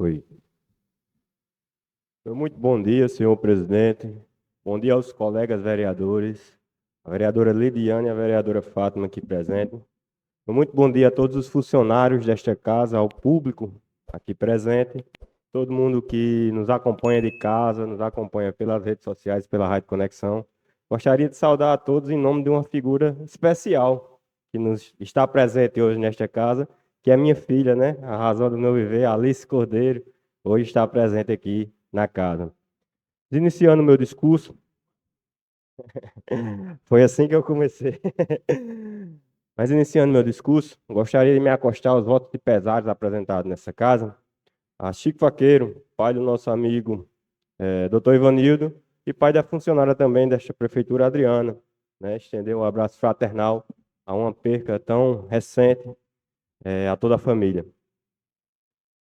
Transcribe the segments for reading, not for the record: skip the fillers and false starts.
Oi. Muito bom dia, senhor presidente. Bom dia aos colegas vereadores, a vereadora Lidiane e a vereadora Fátima aqui presente. Muito bom dia a todos os funcionários desta casa, ao público aqui presente, todo mundo que nos acompanha de casa, nos acompanha pelas redes sociais, pela Rádio Conexão. Gostaria de saudar a todos em nome de uma figura especial que nos está presente hoje nesta casa, que é minha filha, né? A razão do meu viver, Alice Cordeiro, hoje está presente aqui na casa. Iniciando meu discurso, foi assim que eu comecei. Mas iniciando meu discurso, gostaria de me acostar aos votos de pesares apresentados nessa casa, a Chico Vaqueiro, pai do nosso amigo Dr. Ivanildo, e pai da funcionária também desta prefeitura, Adriana, né? Estender um abraço fraternal a uma perca tão recente a toda a família.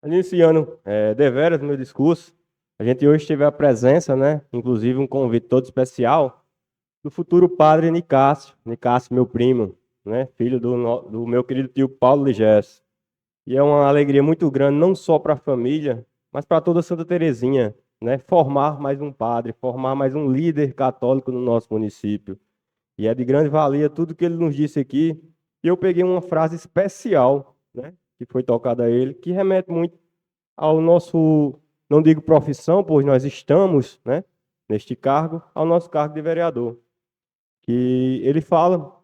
Iniciando deveras meu discurso, a gente hoje teve a presença, né? Inclusive um convite todo especial do futuro padre Nicásio, meu primo, né? Filho do meu querido tio Paulo Ligés. E é uma alegria muito grande, não só para a família, mas para toda Santa Terezinha, né? Formar mais um padre, formar mais um líder católico no nosso município. E é de grande valia tudo que ele nos disse aqui. E eu peguei uma frase especial, né? Que foi tocada a ele, que remete muito ao nosso, não digo profissão, pois nós estamos, né? Neste cargo, ao nosso cargo de vereador. Que ele fala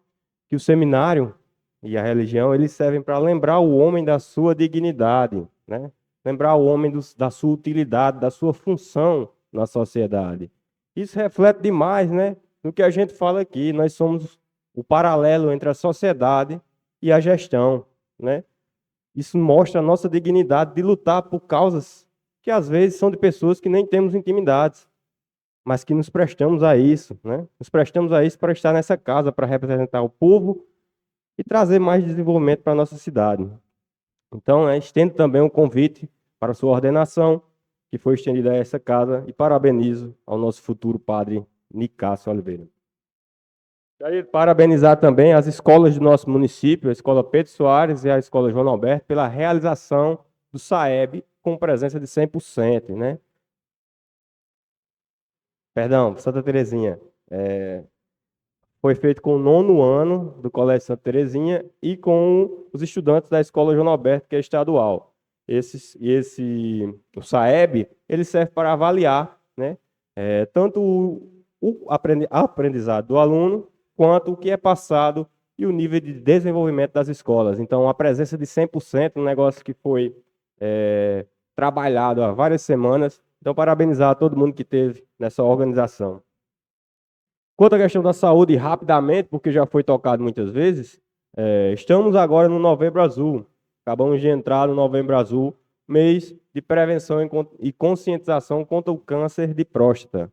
que o seminário e a religião, eles servem para lembrar o homem da sua dignidade, né? Lembrar o homem da sua utilidade, da sua função na sociedade. Isso reflete demais, né, no que a gente fala aqui. Nós somos o paralelo entre a sociedade e a gestão, né? Isso mostra a nossa dignidade de lutar por causas que às vezes são de pessoas que nem temos intimidades, mas que nos prestamos a isso, né? Nos prestamos a isso para estar nessa casa, para representar o povo e trazer mais desenvolvimento para a nossa cidade. Então, estendo também um convite para a sua ordenação, que foi estendida a essa casa, e parabenizo ao nosso futuro padre Nicásio Oliveira. Gostaria de parabenizar também as escolas do nosso município, a Escola Pedro Soares e a Escola João Alberto, pela realização do SAEB com presença de 100%, né? Perdão, Santa Terezinha. Foi feito com o 9º ano do Colégio Santa Terezinha e com os estudantes da Escola João Alberto, que é estadual. O SAEB, ele serve para avaliar, né, tanto o aprendizado do aluno, quanto o que é passado e o nível de desenvolvimento das escolas. Então, a presença de 100%, um negócio que foi trabalhado há várias semanas. Então, parabenizar a todo mundo que teve nessa organização. Quanto à questão da saúde, rapidamente, porque já foi tocado muitas vezes, estamos agora no Novembro Azul. Acabamos de entrar no Novembro Azul, mês de prevenção e conscientização contra o câncer de próstata,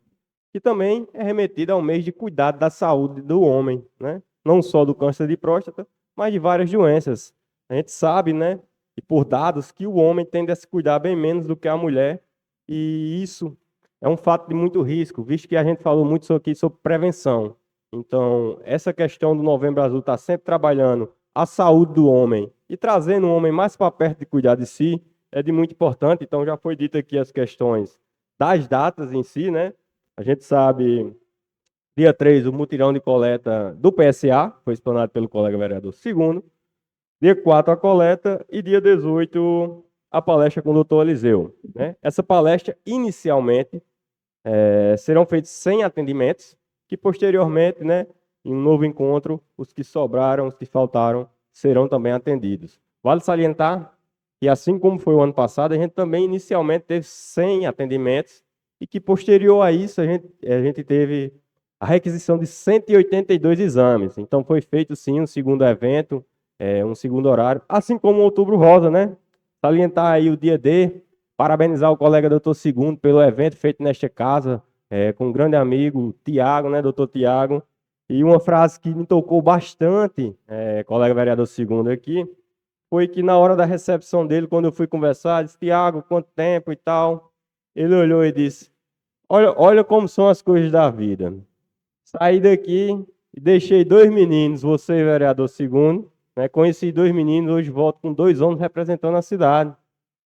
que também é remetido ao mês de cuidado da saúde do homem, né? Não só do câncer de próstata, mas de várias doenças. A gente sabe, né, e por dados, que o homem tende a se cuidar bem menos do que a mulher, e isso é um fato de muito risco, visto que a gente falou muito aqui sobre prevenção. Então, essa questão do Novembro Azul está sempre trabalhando a saúde do homem e trazendo o homem mais para perto de cuidar de si, é de muito importante. Então, já foi dito aqui as questões das datas em si, né? A gente sabe, dia 3, o mutirão de coleta do PSA, foi explanado pelo colega vereador Segundo. Dia 4, a coleta, e dia 18, a palestra com o doutor Eliseu, né? Essa palestra, inicialmente, serão feitos 100 atendimentos, que posteriormente, né, em um novo encontro, os que sobraram, os que faltaram, serão também atendidos. Vale salientar que, assim como foi o ano passado, a gente também inicialmente teve 100 atendimentos, e que posterior a isso a gente teve a requisição de 182 exames. Então foi feito sim um segundo evento, um segundo horário, assim como o Outubro Rosa, né? Salientar aí o dia D, parabenizar o colega doutor Segundo pelo evento feito nesta casa, com um grande amigo, Tiago, né, doutor Tiago. E uma frase que me tocou bastante, colega vereador Segundo aqui, foi que na hora da recepção dele, quando eu fui conversar, disse: Tiago, quanto tempo e tal. Ele olhou e disse: olha como são as coisas da vida. Saí daqui e deixei 2 meninos, você, vereador Segundo, né? Conheci 2 meninos, hoje volto com 2 homens representando a cidade,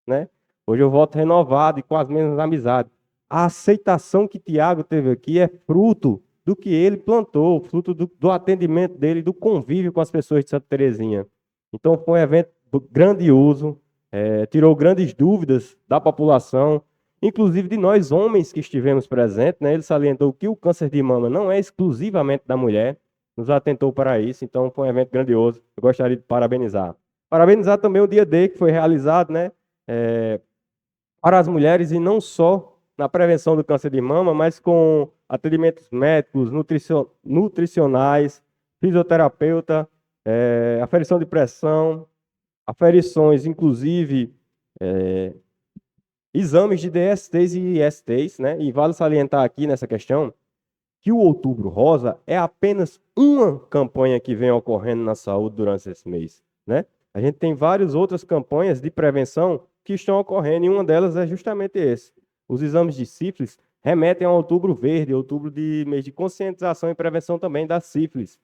né? Hoje eu volto renovado e com as mesmas amizades. A aceitação que Tiago teve aqui é fruto do que ele plantou, fruto do atendimento dele, do convívio com as pessoas de Santa Terezinha. Então foi um evento grandioso, tirou grandes dúvidas da população, inclusive de nós homens que estivemos presentes, né? Ele salientou que o câncer de mama não é exclusivamente da mulher, nos atentou para isso, então foi um evento grandioso. Eu gostaria de parabenizar. Parabenizar também o dia D, que foi realizado, né? Para as mulheres e não só na prevenção do câncer de mama, mas com atendimentos médicos, nutricionais, fisioterapeuta, aferição de pressão, aferições, inclusive exames de DSTs e ISTs, né? E vale salientar aqui nessa questão que o Outubro Rosa é apenas uma campanha que vem ocorrendo na saúde durante esse mês, né? A gente tem várias outras campanhas de prevenção que estão ocorrendo e uma delas é justamente esse. Os exames de sífilis remetem ao Outubro Verde, outubro de mês de conscientização e prevenção também da sífilis.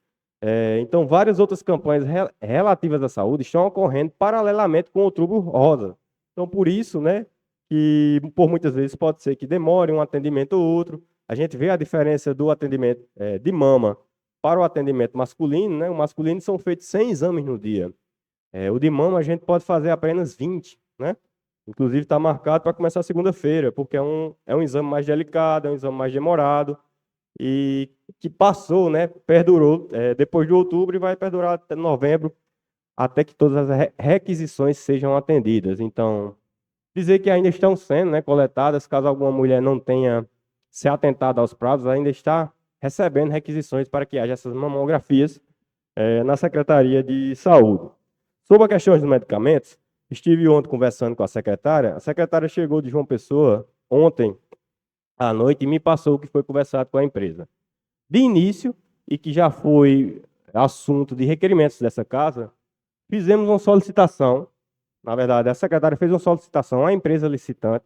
Então, várias outras campanhas relativas à saúde estão ocorrendo paralelamente com o Outubro Rosa. Então, por isso, né, que por muitas vezes pode ser que demore um atendimento ou outro. A gente vê a diferença do atendimento de mama para o atendimento masculino, né? O masculino são feitos 100 exames no dia. O de mama a gente pode fazer apenas 20, né? Inclusive está marcado para começar segunda-feira, porque é um exame mais delicado, é um exame mais demorado e que passou, né? Perdurou depois de outubro e vai perdurar até novembro, até que todas as requisições sejam atendidas. Então, dizer que ainda estão sendo, né, coletadas, caso alguma mulher não tenha se atentado aos prazos, ainda está recebendo requisições para que haja essas mamografias na Secretaria de Saúde. Sobre a questão dos medicamentos, estive ontem conversando com a secretária chegou de João Pessoa ontem à noite e me passou o que foi conversado com a empresa. De início, e que já foi assunto de requerimentos dessa casa, fizemos uma solicitação, na verdade, a secretária fez uma solicitação à empresa licitante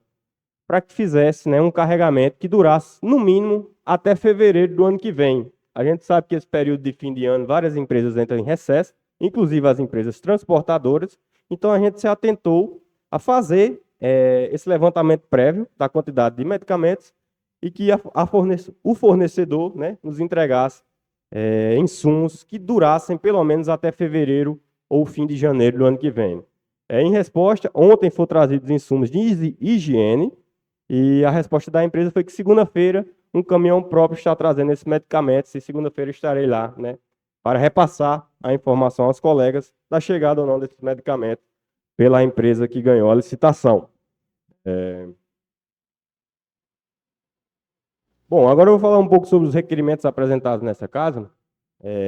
para que fizesse, né, um carregamento que durasse, no mínimo, até fevereiro do ano que vem. A gente sabe que esse período de fim de ano, várias empresas entram em recesso, inclusive as empresas transportadoras. Então, a gente se atentou a fazer esse levantamento prévio da quantidade de medicamentos e que o fornecedor, né, nos entregasse insumos que durassem pelo menos até fevereiro ou fim de janeiro do ano que vem. Em resposta, ontem foram trazidos insumos de higiene e a resposta da empresa foi que segunda-feira um caminhão próprio está trazendo esses medicamentos e segunda-feira estarei lá, né, para repassar a informação aos colegas da chegada ou não desses medicamentos pela empresa que ganhou a licitação. Bom, agora eu vou falar um pouco sobre os requerimentos apresentados nessa casa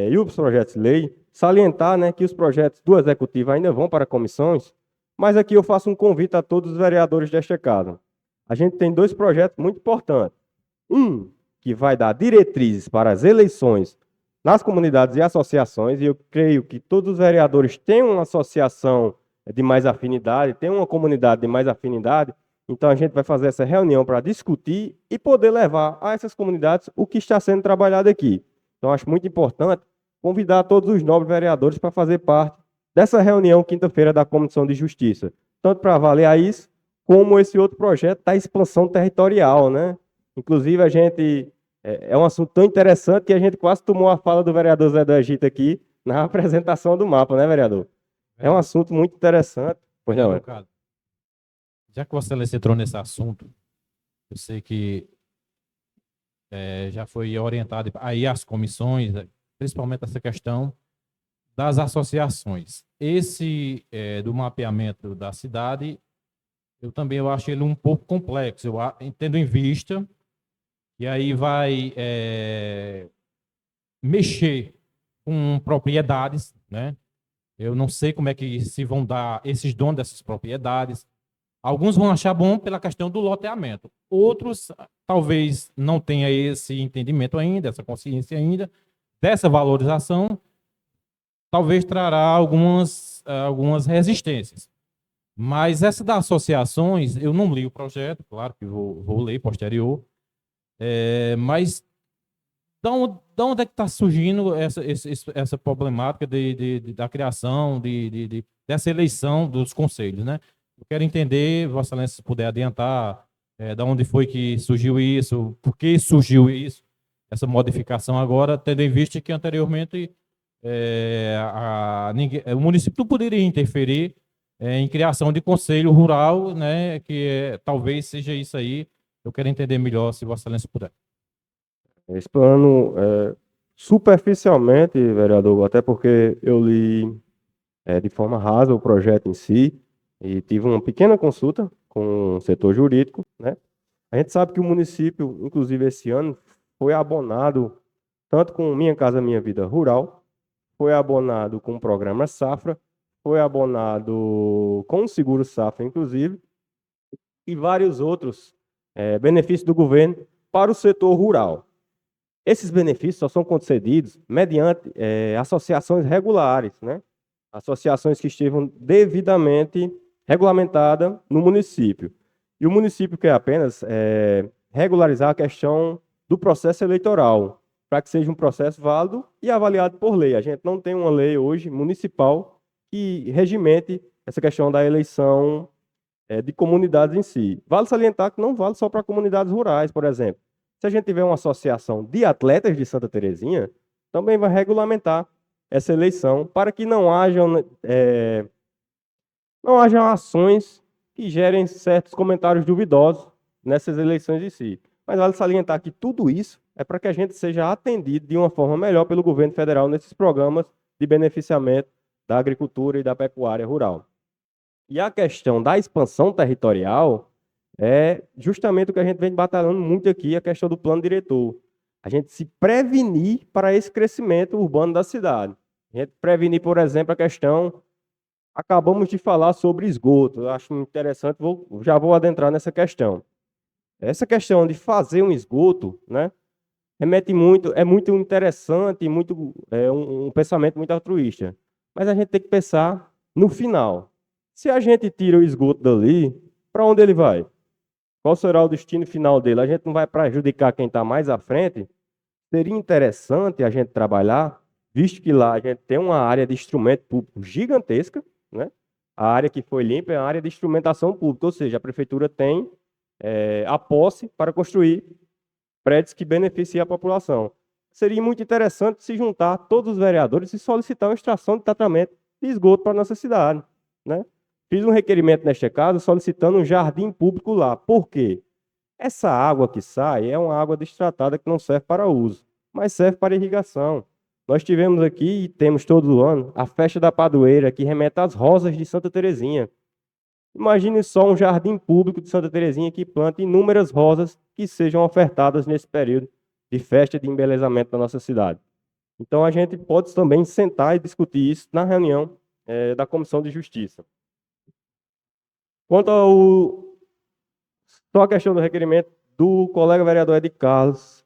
e os projetos de lei. Salientar, né, que os projetos do Executivo ainda vão para comissões, mas aqui eu faço um convite a todos os vereadores desta casa. A gente tem dois projetos muito importantes. Um, que vai dar diretrizes para as eleições nas comunidades e associações, e eu creio que todos os vereadores têm uma associação de mais afinidade, têm uma comunidade de mais afinidade, então a gente vai fazer essa reunião para discutir e poder levar a essas comunidades o que está sendo trabalhado aqui. Então acho muito importante convidar todos os nobres vereadores para fazer parte dessa reunião quinta-feira da Comissão de Justiça, tanto para avaliar isso, como esse outro projeto da expansão territorial, né? Inclusive, a gente é um assunto tão interessante que a gente quase tomou a fala do vereador Zé do Egito aqui na apresentação do mapa, né, vereador? É um assunto muito interessante. Pois não, Ricardo, já que você entrou nesse assunto, eu sei que já foi orientado aí as comissões, principalmente essa questão das associações. Esse do mapeamento da cidade, eu acho ele um pouco complexo. Eu entendo em vista e aí vai mexer com propriedades, né? Eu não sei como é que se vão dar esses donos dessas propriedades. Alguns vão achar bom pela questão do loteamento. Outros, talvez, não tenha esse entendimento ainda, essa consciência ainda, dessa valorização, talvez trará algumas resistências. Mas essa das associações, eu não li o projeto, claro que vou ler posterior, mas da onde é que está surgindo essa problemática da criação, dessa eleição dos conselhos, né? Eu quero entender, Vossa Excelência, se puder adiantar, da onde foi que surgiu isso, por que surgiu isso, essa modificação agora, tendo em vista que anteriormente o município não poderia interferir em criação de conselho rural, né, que talvez seja isso aí. Eu quero entender melhor, se Vossa Excelência puder. Esse plano, superficialmente, vereador, até porque eu li de forma rasa o projeto em si e tive uma pequena consulta com o setor jurídico, né? A gente sabe que o município, inclusive esse ano, foi abonado tanto com Minha Casa Minha Vida Rural, foi abonado com o programa Safra, foi abonado com o Seguro Safra, inclusive, e vários outros benefícios do governo para o setor rural. Esses benefícios só são concedidos mediante associações regulares, né? Associações que estejam devidamente regulamentadas no município. E o município quer apenas regularizar a questão do processo eleitoral, para que seja um processo válido e avaliado por lei. A gente não tem uma lei hoje municipal que regimente essa questão da eleição de comunidades em si. Vale salientar que não vale só para comunidades rurais, por exemplo. Se a gente tiver uma associação de atletas de Santa Terezinha, também vai regulamentar essa eleição para que não hajam ações que gerem certos comentários duvidosos nessas eleições em si. Mas vale salientar que tudo isso é para que a gente seja atendido de uma forma melhor pelo governo federal nesses programas de beneficiamento da agricultura e da pecuária rural. E a questão da expansão territorial é justamente o que a gente vem batalhando muito aqui, a questão do plano diretor. A gente se prevenir para esse crescimento urbano da cidade. A gente prevenir, por exemplo, a questão... Acabamos de falar sobre esgoto. Eu acho interessante, já vou adentrar nessa questão. Essa questão de fazer um esgoto, né, é muito interessante, um pensamento muito altruísta. Mas a gente tem que pensar no final. Se a gente tira o esgoto dali, para onde ele vai? Qual será o destino final dele? A gente não vai prejudicar quem está mais à frente? Seria interessante a gente trabalhar, visto que lá a gente tem uma área de instrumento público gigantesca, né? A área que foi limpa é a área de instrumentação pública, ou seja, a prefeitura tem a posse para construir prédios que beneficiem a população. Seria muito interessante se juntar todos os vereadores e solicitar uma extração de tratamento de esgoto para a nossa cidade, né? Fiz um requerimento nesta casa solicitando um jardim público lá. Por quê? Essa água que sai é uma água destratada que não serve para uso, mas serve para irrigação. Nós tivemos aqui, e temos todo ano, a festa da padroeira, que remete às rosas de Santa Terezinha. Imagine só um jardim público de Santa Terezinha que planta inúmeras rosas que sejam ofertadas nesse período de festa de embelezamento da nossa cidade. Então, a gente pode também sentar e discutir isso na reunião da Comissão de Justiça. Quanto só a questão do requerimento do colega vereador Ed Carlos,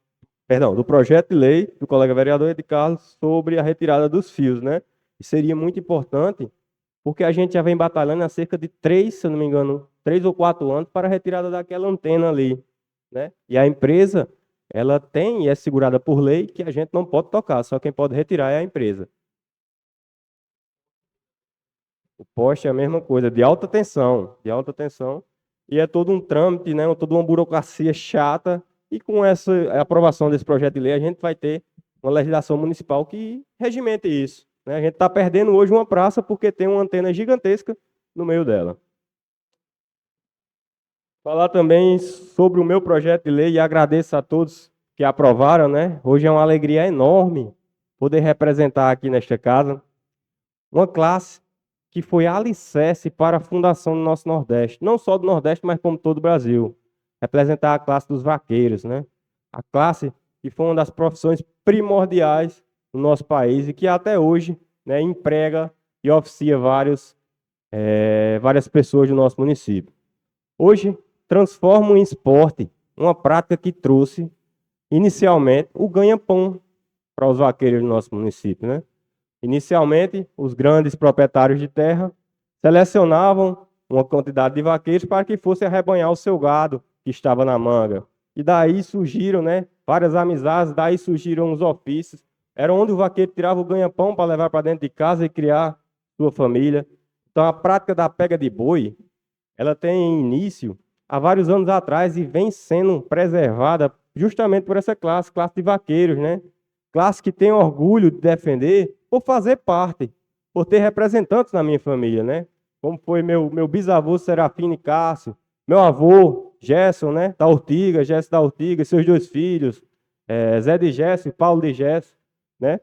do projeto de lei do colega vereador Ed Carlos sobre a retirada dos fios, né? E seria muito importante, porque a gente já vem batalhando há cerca de 3, se eu não me engano, 3 ou 4 anos para a retirada daquela antena ali, né? E a empresa, ela tem e é segurada por lei que a gente não pode tocar, só quem pode retirar é a empresa. O poste é a mesma coisa, de alta tensão, e é todo um trâmite, né, toda uma burocracia chata, e com essa aprovação desse projeto de lei, a gente vai ter uma legislação municipal que regimente isso, né? A gente está perdendo hoje uma praça porque tem uma antena gigantesca no meio dela. Falar também sobre o meu projeto de lei, e agradeço a todos que aprovaram, né? Hoje é uma alegria enorme poder representar aqui nesta casa uma classe que foi alicerce para a fundação do nosso Nordeste, não só do Nordeste, mas como todo o Brasil. Representar a classe dos vaqueiros, né? A classe que foi uma das profissões primordiais no nosso país e que até hoje, né, emprega e oficia várias pessoas do nosso município. Hoje, transforma em esporte uma prática que trouxe, inicialmente, o ganha-pão para os vaqueiros do nosso município, né? Inicialmente, os grandes proprietários de terra selecionavam uma quantidade de vaqueiros para que fosse arrebanhar o seu gado que estava na manga. E daí surgiram, né, várias amizades, daí surgiram os ofícios. Era onde o vaqueiro tirava o ganha-pão para levar para dentro de casa e criar sua família. Então, a prática da pega de boi ela tem início há vários anos atrás e vem sendo preservada justamente por essa classe de vaqueiros, né? Classe que tem orgulho de defender por fazer parte, por ter representantes na minha família, né? Como foi meu bisavô Serafine Cássio, meu avô Gerson, né? Gerson da Ortiga, e seus dois filhos, Zé de Gerson e Paulo de Gerson, né?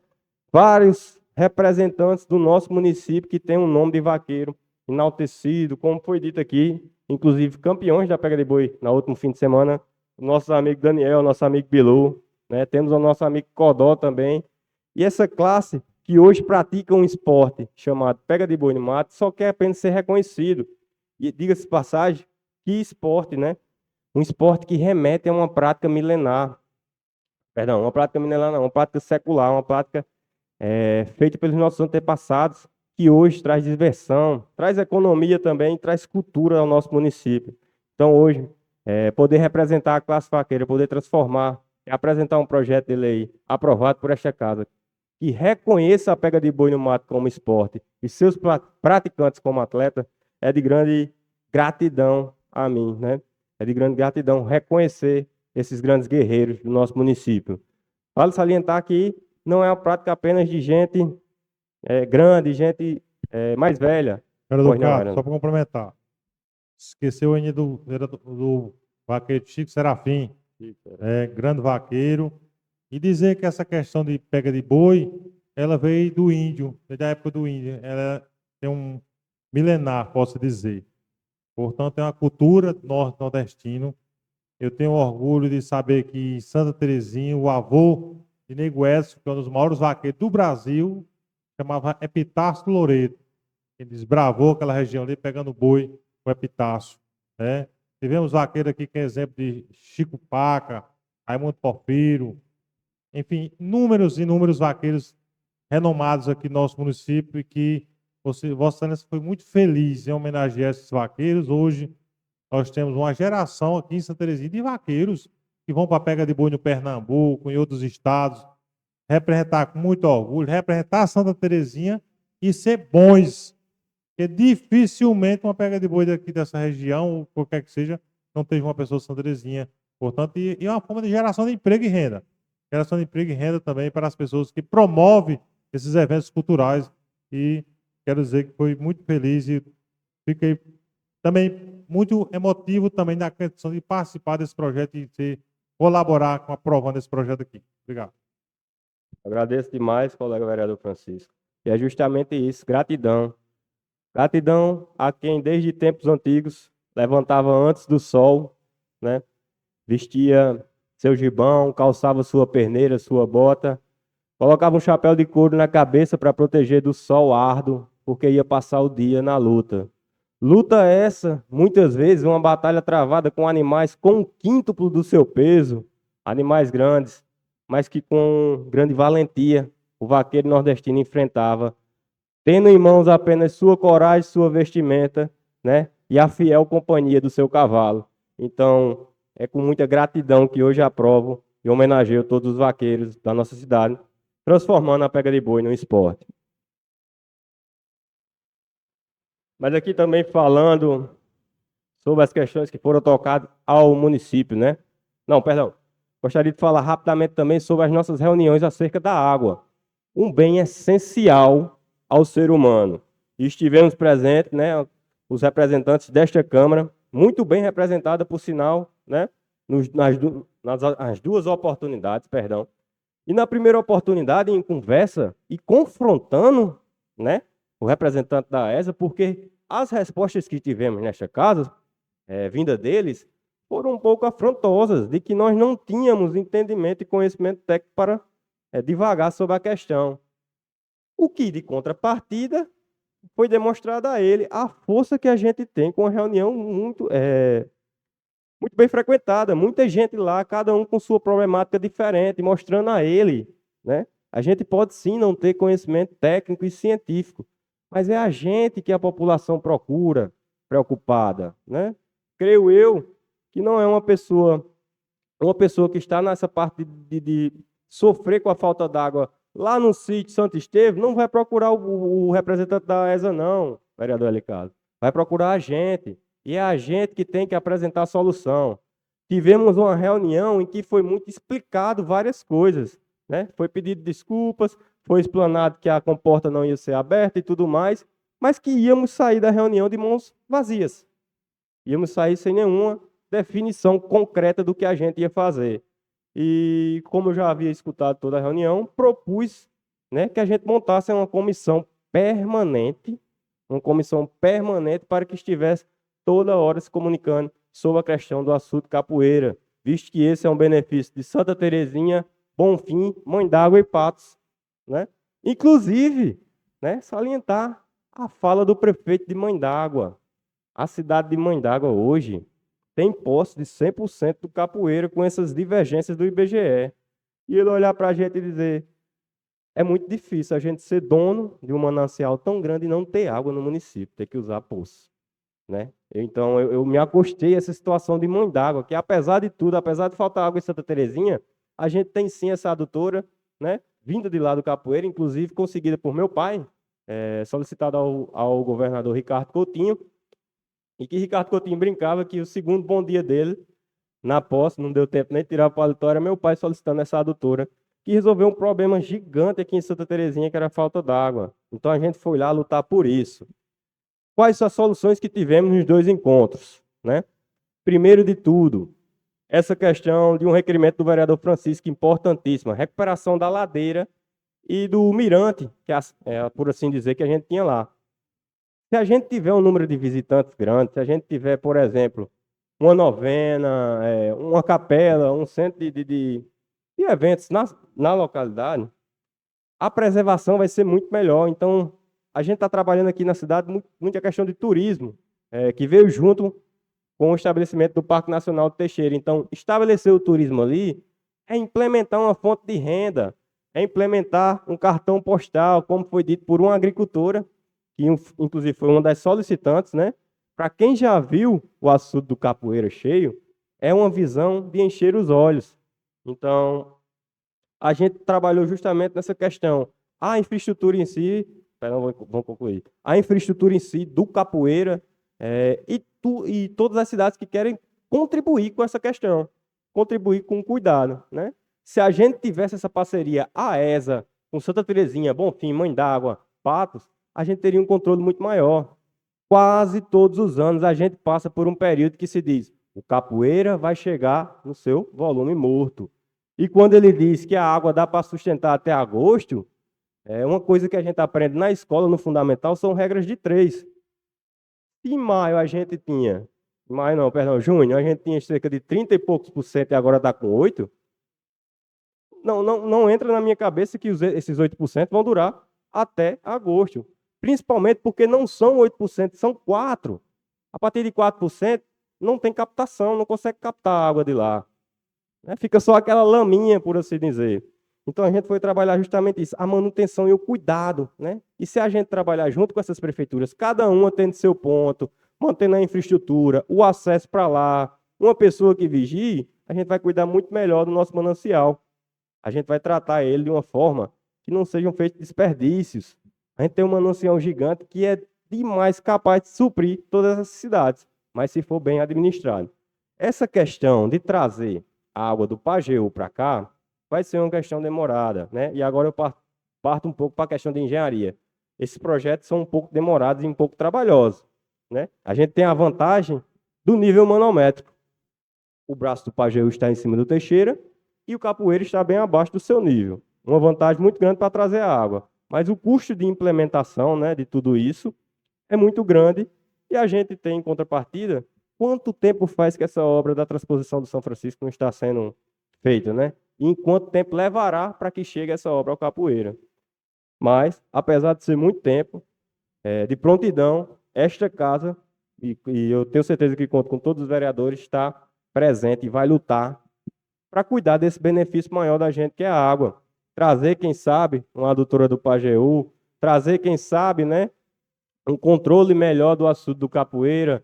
Vários representantes do nosso município que tem um nome de vaqueiro enaltecido, como foi dito aqui, inclusive campeões da pega de boi na último fim de semana, nosso amigo Daniel, nosso amigo Bilu, né? Temos o nosso amigo Codó também. E essa classe que hoje pratica um esporte chamado pega de boi no mato só quer apenas ser reconhecido. E diga-se de passagem, que esporte, né? Um esporte que remete a uma prática milenar. Perdão, uma prática milenar não, uma prática secular, uma prática feita pelos nossos antepassados, que hoje traz diversão, traz economia também, traz cultura ao nosso município. Então, hoje, poder representar a classe vaqueira, poder transformar e apresentar um projeto de lei aprovado por esta casa, que reconheça a pega de boi no mato como esporte e seus praticantes como atleta, é de grande gratidão a mim, né? É de grande gratidão reconhecer esses grandes guerreiros do nosso município. Vale salientar que não é uma prática apenas de gente grande, gente mais velha. Vereador Pois não, Cato, só Verano. para complementar. Esqueceu ainda do vaqueiro Chico Serafim, grande vaqueiro. E dizer que essa questão de pega de boi, ela veio do índio, desde a época do índio. Ela tem um milenar, posso dizer. Portanto, é uma cultura nordestino. Eu tenho orgulho de saber que em Santa Terezinha, o avô de Nego Écio, que é um dos maiores vaqueiros do Brasil, chamava Epitácio Loreto. Ele desbravou aquela região ali, pegando boi com Epitácio, né? Tivemos vaqueiro aqui que é exemplo de Chico Paca, Raimundo Porfiro, enfim, inúmeros vaqueiros renomados aqui no nosso município e que Vossa Excelência foi muito feliz em homenagear esses vaqueiros. Hoje nós temos uma geração aqui em Santa Terezinha de vaqueiros que vão para a pega de boi no Pernambuco, em outros estados, representar com muito orgulho, representar Santa Terezinha e ser bons, porque dificilmente uma pega de boi daqui dessa região, ou qualquer que seja, não teve uma pessoa de Santa Terezinha. Portanto, e é uma forma de geração de emprego e renda. Geração de emprego e renda também para as pessoas que promovem esses eventos culturais. E quero dizer que foi muito feliz e fiquei também muito emotivo também na questão de participar desse projeto e colaborar com aprovando esse projeto aqui. Obrigado. Agradeço demais, colega vereador Francisco. E é justamente isso, gratidão. Gratidão a quem desde tempos antigos levantava antes do sol, né? Vestia seu gibão, calçava sua perneira, sua bota, colocava um chapéu de couro na cabeça para proteger do sol árduo, porque ia passar o dia na luta. Luta essa, muitas vezes, uma batalha travada com animais com um quíntuplo do seu peso, animais grandes, mas que com grande valentia o vaqueiro nordestino enfrentava, tendo em mãos apenas sua coragem, sua vestimenta, né, e a fiel companhia do seu cavalo. Então, é com muita gratidão que hoje aprovo e homenageio todos os vaqueiros da nossa cidade, transformando a pega de boi num esporte. Mas aqui também falando sobre as questões que foram tocadas ao município, né? Não, perdão. Gostaria de falar rapidamente também sobre as nossas reuniões acerca da água. Um bem essencial ao ser humano. E estivemos presentes, né, os representantes desta Câmara, muito bem representada, por sinal, né, nas duas oportunidades, perdão. E na primeira oportunidade, em conversa e confrontando, né, o representante da ESA, porque as respostas que tivemos nesta casa, vinda deles, foram um pouco afrontosas, de que nós não tínhamos entendimento e conhecimento técnico para divagar sobre a questão. O que, de contrapartida, foi demonstrada a ele a força que a gente tem com a reunião muito bem frequentada, muita gente lá, cada um com sua problemática diferente, mostrando a ele, né? A gente pode sim não ter conhecimento técnico e científico, mas é a gente que a população procura, preocupada, né? Creio eu que não é uma pessoa que está nessa parte de sofrer com a falta d'água lá no sítio Santo Estevão, não vai procurar o representante da ESA não, vereador Alicado. Vai procurar a gente. E é a gente que tem que apresentar a solução. Tivemos uma reunião em que foi muito explicado várias coisas, né? Foi pedido desculpas, foi explanado que a comporta não ia ser aberta e tudo mais, mas que íamos sair da reunião de mãos vazias. Íamos sair sem nenhuma definição concreta do que a gente ia fazer. E como eu já havia escutado toda a reunião, propus, né, que a gente montasse uma comissão permanente para que estivesse toda hora se comunicando sobre a questão do açude capoeira, visto que esse é um benefício de Santa Terezinha, Bonfim, Mãe d'Água e Patos, né? Inclusive, né, salientar a fala do prefeito de Mãe d'Água. A cidade de Mãe d'Água hoje tem posse de 100% do capoeira com essas divergências do IBGE. E ele olhar para a gente e dizer, é muito difícil a gente ser dono de um manancial tão grande e não ter água no município, ter que usar poço, né? Então, eu me acostei a essa situação de Mãe d'Água, que apesar de tudo, apesar de faltar água em Santa Terezinha, a gente tem sim essa adutora, né, vinda de lá do capoeira, inclusive conseguida por meu pai, solicitada ao governador Ricardo Coutinho, e que Ricardo Coutinho brincava que o segundo bom dia dele, na posse, não deu tempo nem de tirar o paletó, era meu pai solicitando essa adutora, que resolveu um problema gigante aqui em Santa Terezinha, que era a falta d'água. Então a gente foi lá lutar por isso. Quais são as soluções que tivemos nos 2 encontros, né? Primeiro de tudo, essa questão de um requerimento do vereador Francisco, importantíssima, recuperação da ladeira e do mirante, que é, por assim dizer, que a gente tinha lá. Se a gente tiver um número de visitantes grande, se a gente tiver, por exemplo, uma novena, uma capela, um centro de eventos na localidade, a preservação vai ser muito melhor. Então, a gente está trabalhando aqui na cidade muito a questão de turismo, que veio junto com o estabelecimento do Parque Nacional do Teixeira. Então, estabelecer o turismo ali é implementar uma fonte de renda, é implementar um cartão postal, como foi dito por uma agricultora, que inclusive foi uma das solicitantes, né? Para quem já viu o açude do capoeira cheio, é uma visão de encher os olhos. Então, a gente trabalhou justamente nessa questão. A infraestrutura em si, vamos concluir. A infraestrutura em si do capoeira e todas as cidades que querem contribuir com essa questão, contribuir com cuidado, né? Se a gente tivesse essa parceria AESA com Santa Terezinha, Bonfim, Mãe d'Água, Patos, a gente teria um controle muito maior. Quase todos os anos a gente passa por um período que se diz, o capoeira vai chegar no seu volume morto. E quando ele diz que a água dá para sustentar até agosto, uma coisa que a gente aprende na escola, no fundamental, são regras de 3. Se em maio a gente tinha, junho, a gente tinha cerca de 30 e poucos por cento e agora está com 8%, não entra na minha cabeça que esses 8% vão durar até agosto. Principalmente porque não são 8%, são 4%. A partir de 4%, não tem captação, não consegue captar a água de lá. Fica só aquela laminha, por assim dizer. Então, a gente foi trabalhar justamente isso, a manutenção e o cuidado, né? E se a gente trabalhar junto com essas prefeituras, cada uma tendo seu ponto, mantendo a infraestrutura, o acesso para lá, uma pessoa que vigie, a gente vai cuidar muito melhor do nosso manancial. A gente vai tratar ele de uma forma que não sejam feitos desperdícios. A gente tem um manancial gigante que é demais capaz de suprir todas as cidades, mas se for bem administrado. Essa questão de trazer a água do Pajeú para cá vai ser uma questão demorada, né? E agora eu parto um pouco para a questão de engenharia. Esses projetos são um pouco demorados e um pouco trabalhosos, né? A gente tem a vantagem do nível manométrico. O braço do Pajeú está em cima do Teixeira e o capoeira está bem abaixo do seu nível. Uma vantagem muito grande para trazer a água. Mas o custo de implementação, né, de tudo isso é muito grande e a gente tem em contrapartida quanto tempo faz que essa obra da transposição do São Francisco não está sendo feita, né? E em quanto tempo levará para que chegue essa obra ao capoeira. Mas, apesar de ser muito tempo, de prontidão, esta casa, e eu tenho certeza que conto com todos os vereadores, está presente e vai lutar para cuidar desse benefício maior da gente, que é a água. Trazer, quem sabe, uma adutora do Pajeú, trazer, quem sabe, né, um controle melhor do açude do capoeira,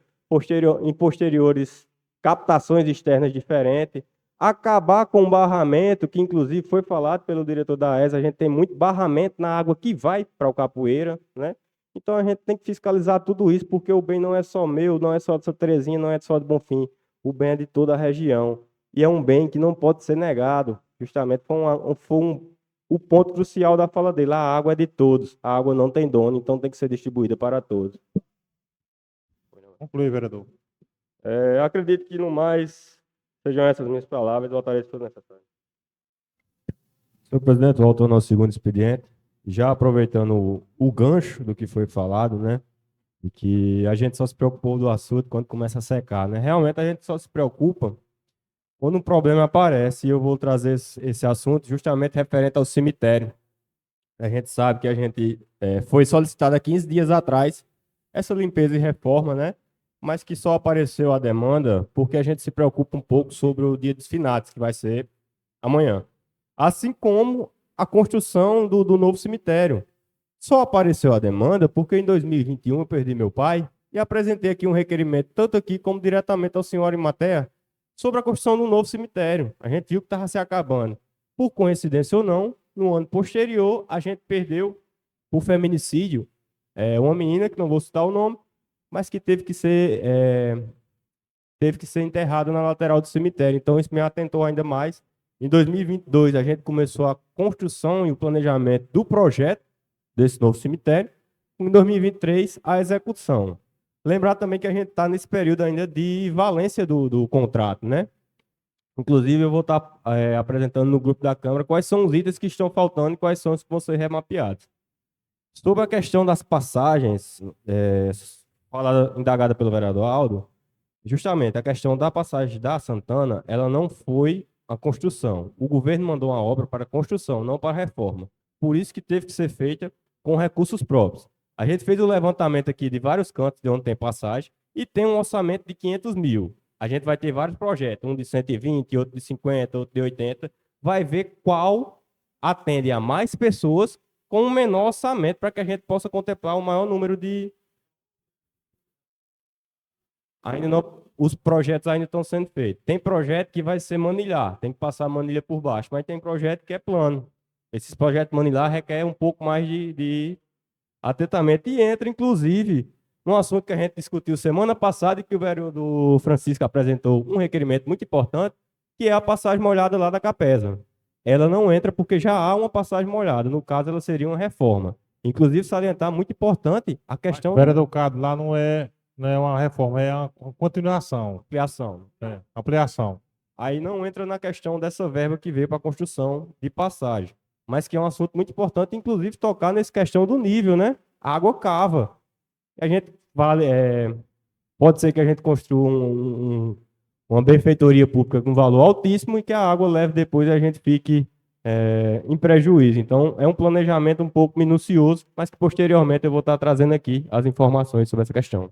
em posteriores captações externas diferentes, acabar com o barramento, que inclusive foi falado pelo diretor da AES, a gente tem muito barramento na água que vai para o capoeira, né? Então a gente tem que fiscalizar tudo isso, porque o bem não é só meu, não é só de Santa Terezinha, não é só de Bonfim. O bem é de toda a região. E é um bem que não pode ser negado. Justamente o ponto crucial da fala dele. A água é de todos. A água não tem dono, então tem que ser distribuída para todos. Conclui, vereador. Acredito que no mais sejam essas minhas palavras. Voltarei se for necessário. Senhor presidente, voltando ao segundo expediente, já aproveitando o gancho do que foi falado, né? E que a gente só se preocupou do assunto quando começa a secar, né? Realmente a gente só se preocupa quando um problema aparece, e eu vou trazer esse assunto justamente referente ao cemitério. A gente sabe que a gente foi solicitado há 15 dias atrás essa limpeza e reforma, né? Mas que só apareceu a demanda porque a gente se preocupa um pouco sobre o dia dos finados, que vai ser amanhã. Assim como a construção do novo cemitério. Só apareceu a demanda porque em 2021 eu perdi meu pai e apresentei aqui um requerimento, tanto aqui como diretamente ao senhor Arimatea, sobre a construção do novo cemitério. A gente viu que estava se acabando. Por coincidência ou não, no ano posterior, a gente perdeu por feminicídio uma menina, que não vou citar o nome, mas que teve que ser enterrada na lateral do cemitério. Então, isso me atentou ainda mais. Em 2022, a gente começou a construção e o planejamento do projeto desse novo cemitério. Em 2023, a execução. Lembrar também que a gente está nesse período ainda de valência do contrato, né? Inclusive, eu vou estar apresentando no grupo da Câmara quais são os itens que estão faltando e quais são os que vão ser remapeados. Sobre a questão das passagens, indagada pelo vereador Aldo, justamente a questão da passagem da Santana, ela não foi a construção. O governo mandou uma obra para construção, não para reforma. Por isso que teve que ser feita com recursos próprios. A gente fez o levantamento aqui de vários cantos de onde tem passagem e tem um orçamento de 500 mil. A gente vai ter vários projetos, um de 120, outro de 50, outro de 80. Vai ver qual atende a mais pessoas com um menor orçamento para que a gente possa contemplar o maior número de... Ainda não, os projetos ainda estão sendo feitos. Tem projeto que vai ser manilhar, tem que passar a manilha por baixo, mas tem projeto que é plano. Esses projetos manilhar requerem um pouco mais de atentamento e entra, inclusive, num assunto que a gente discutiu semana passada e que o vereador Francisco apresentou um requerimento muito importante, que é a passagem molhada lá da Capesa. Ela não entra porque já há uma passagem molhada. No caso, ela seria uma reforma. Inclusive, salientar, muito importante, a questão Vereador Cado, lá não é uma reforma, é uma continuação, da ampliação. ampliação. Aí não entra na questão dessa verba que veio para a construção de passagem, mas que é um assunto muito importante, inclusive tocar nessa questão do nível, né? A água cava. A gente pode ser que a gente construa uma benfeitoria pública com valor altíssimo e que a água leve depois a gente fique em prejuízo. Então, é um planejamento um pouco minucioso, mas que posteriormente eu vou estar trazendo aqui as informações sobre essa questão.